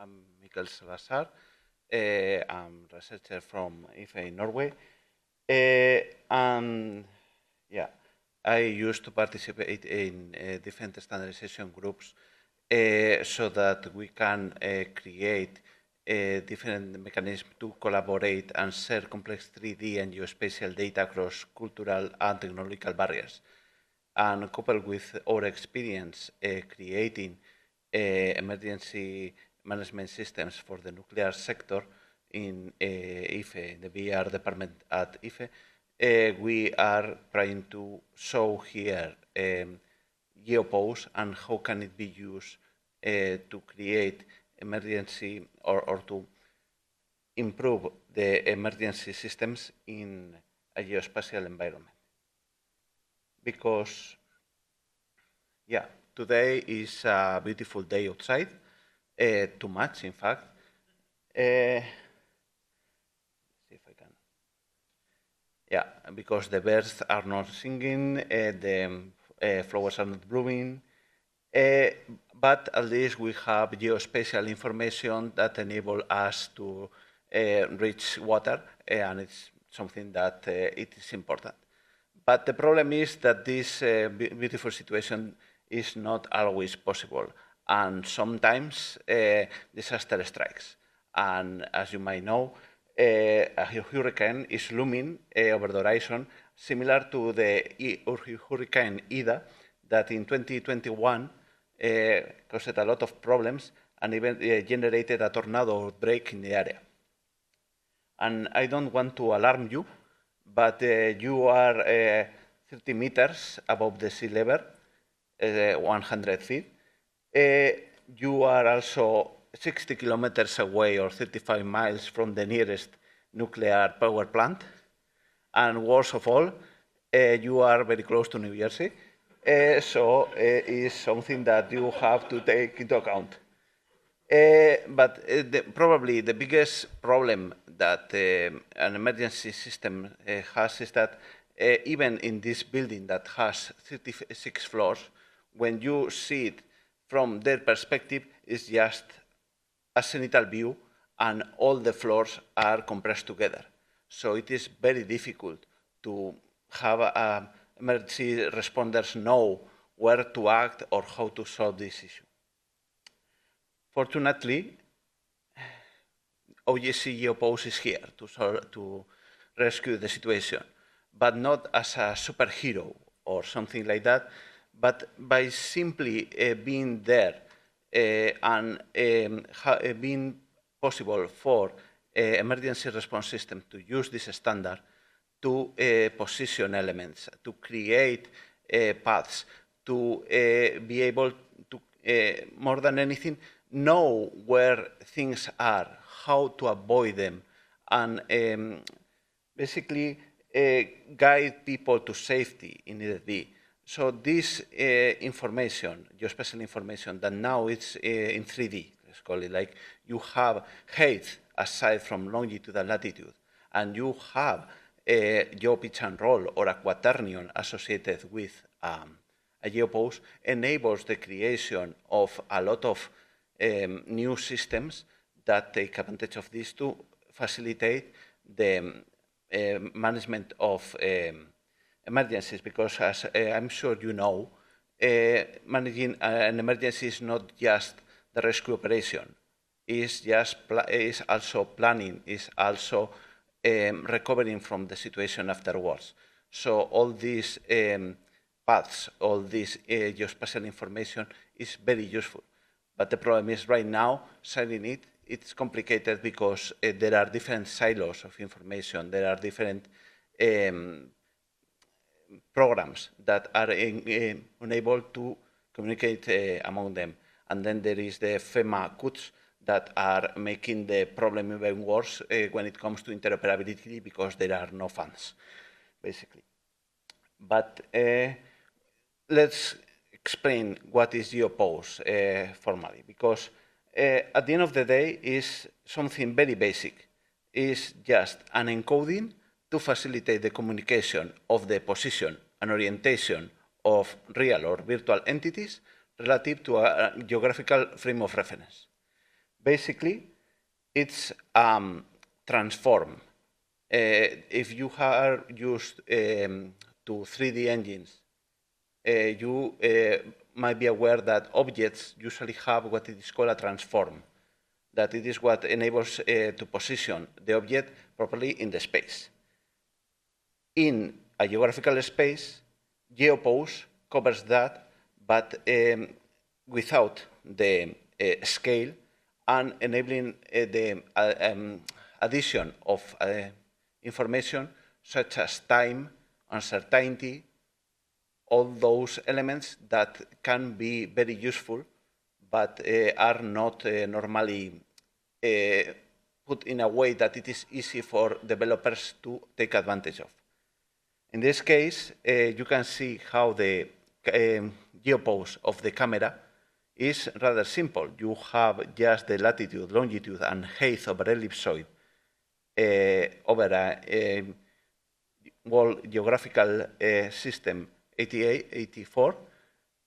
I'm Mikkel Salazar. I'm a researcher from IFE in Norway. And yeah, I used to participate in different standardization groups so that we can create different mechanisms to collaborate and share complex 3D and geospatial data across cultural and technological barriers. And coupled with our experience creating emergency management systems for the nuclear sector in IFE, the VR department at IFE, we are trying to show here GeoPose and how can it be used to create emergency or to improve the emergency systems in a geospatial environment. Because, yeah, today is a beautiful day outside, too much, in fact. See if I can. Yeah, because the birds are not singing, the flowers are not blooming, but at least we have geospatial information that enable us to reach water, and it's something that it is important. But the problem is that this beautiful situation is not always possible, and sometimes disaster strikes. And as you might know, a hurricane is looming over the horizon, similar to the Hurricane Ida that in 2021 caused a lot of problems and even generated a tornado outbreak in the area. And I don't want to alarm you, but you are 30 meters above the sea level, 100 feet. You are also 60 kilometers away or 35 miles from the nearest nuclear power plant. And worst of all, you are very close to New Jersey. So it's something that you have to take into account. But probably the biggest problem that an emergency system has is that even in this building that has 36 floors, when you see it from their perspective, it's just a zenithal view and all the floors are compressed together. So it is very difficult to have emergency responders know where to act or how to solve this issue. Fortunately, OGC GeoPose is here to rescue the situation, but not as a superhero or something like that, but by simply being there and being possible for emergency response system to use this standard to position elements, to create paths, to be able to, more than anything, know where things are, how to avoid them, and basically guide people to safety in need be. So this information, geospatial information, that now it's in 3D, let's call it, like you have height aside from longitude and latitude, and you have a geopitch and roll or a quaternion associated with a GeoPose, enables the creation of a lot of new systems that take advantage of this to facilitate the management of emergencies, because as I'm sure you know, managing an emergency is not just the rescue operation, is also planning, is also recovering from the situation afterwards. So all these paths, all this geospatial information is very useful. But the problem is right now, selling it, it's complicated because there are different silos of information. There are different programs that are unable to communicate among them. And then there is the FEMA codes that are making the problem even worse when it comes to interoperability because there are no funds, basically. But let's explain what is GeoPose formally, because at the end of the day is something very basic. It's just an encoding to facilitate the communication of the position and orientation of real or virtual entities relative to a geographical frame of reference. Basically, it's transform. If you are used to 3D engines, you might be aware that objects usually have what is called a transform. That it is what enables to position the object properly in the space. In a geographical space, GeoPose covers that, but without the scale and enabling the addition of information such as time, uncertainty, all those elements that can be very useful but are not normally put in a way that it is easy for developers to take advantage of. In this case, you can see how the GeoPose of the camera is rather simple. You have just the latitude, longitude, and height of an ellipsoid over a world geographical system 88, 84,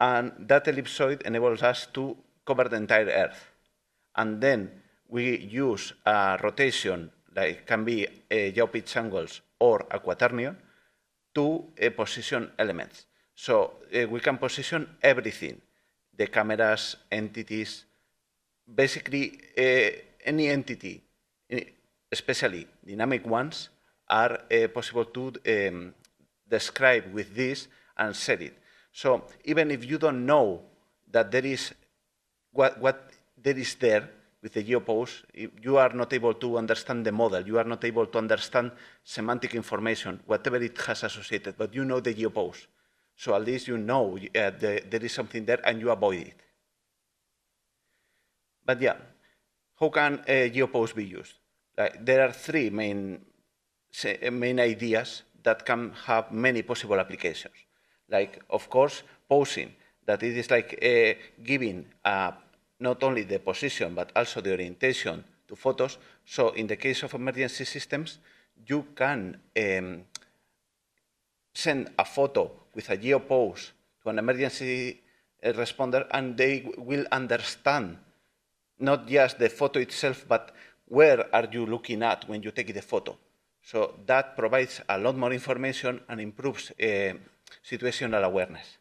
and that ellipsoid enables us to cover the entire Earth. And then we use a rotation, like can be geopitch angles or a quaternion, to position elements. So we can position everything, the cameras, entities, basically any entity, especially dynamic ones, are possible to describe with this and set it. So even if you don't know that there is what there is there with the GeoPose, you are not able to understand the model, you are not able to understand semantic information, whatever it has associated, but you know the GeoPose. So at least you know there is something there and you avoid it. But yeah, how can GeoPose be used? There are three main ideas that can have many possible applications. Like, of course, posing, that it is like giving not only the position, but also the orientation to photos. So in the case of emergency systems, you can send a photo with a GeoPose to an emergency responder, and they will understand not just the photo itself, but where are you looking at when you take the photo. So that provides a lot more information and improves situational awareness.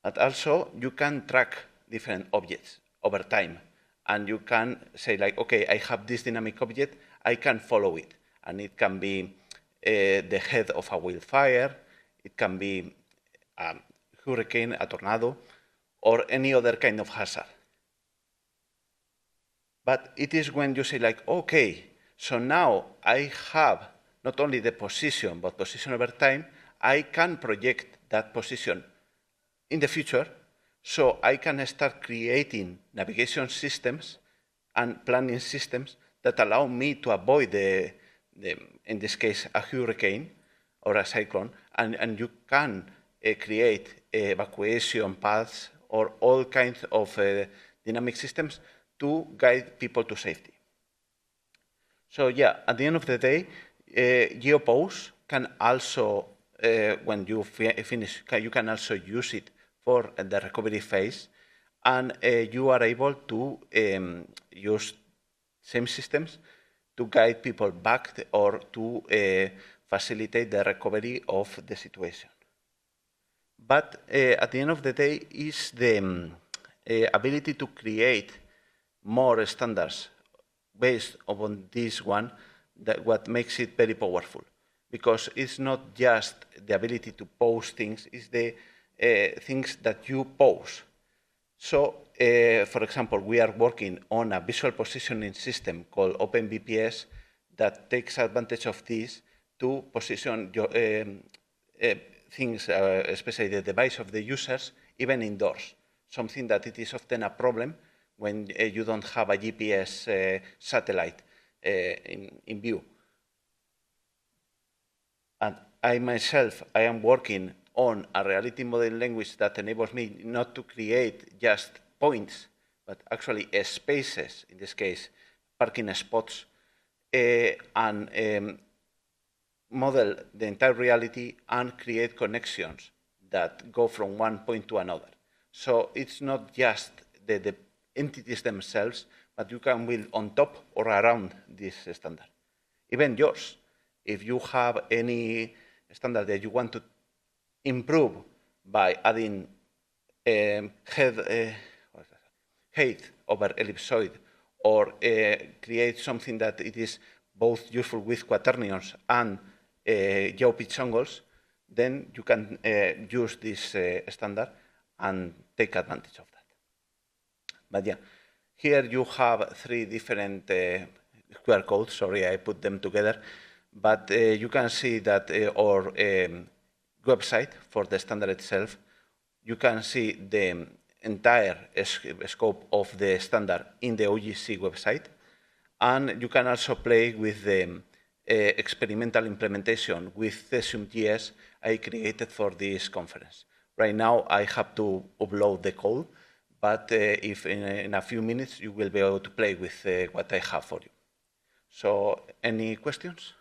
But also, you can track different objects over time. And you can say, like, okay, I have this dynamic object, I can follow it. And it can be the head of a wildfire, it can be a hurricane, a tornado, or any other kind of hazard. But it is when you say, like, okay, so now I have not only the position, but position over time, I can project that position in the future, so I can start creating navigation systems and planning systems that allow me to avoid in this case, a hurricane or a cyclone, and you can create evacuation paths or all kinds of dynamic systems to guide people to safety. So yeah, at the end of the day, GeoPose can also, when you finish, you can also use it for the recovery phase, and you are able to use same systems to guide people back or to facilitate the recovery of the situation. But at the end of the day, is the ability to create more standards based upon this one that what makes it very powerful. Because it's not just the ability to pose things, it's the things that you pose. So, for example, we are working on a visual positioning system called OpenVPS that takes advantage of this to position your, things, especially the device of the users, even indoors, something that it is often a problem when you don't have a GPS satellite in view. And I myself, I am working on a reality modeling language that enables me not to create just points, but actually spaces, in this case, parking spots, and model the entire reality and create connections that go from one point to another. So it's not just the entities themselves, but you can build on top or around this standard. Even yours, if you have any standard that you want to improve by adding height over ellipsoid, or create something that it is both useful with quaternions and geopitch angles, then you can use this standard and take advantage of that. But yeah, here you have 3 different QR codes. Sorry, I put them together. But you can see that our website for the standard itself, you can see the entire scope of the standard in the OGC website. And you can also play with the experimental implementation with Cesium GS I created for this conference. Right now, I have to upload the code, but if in a few minutes, you will be able to play with what I have for you. So, any questions?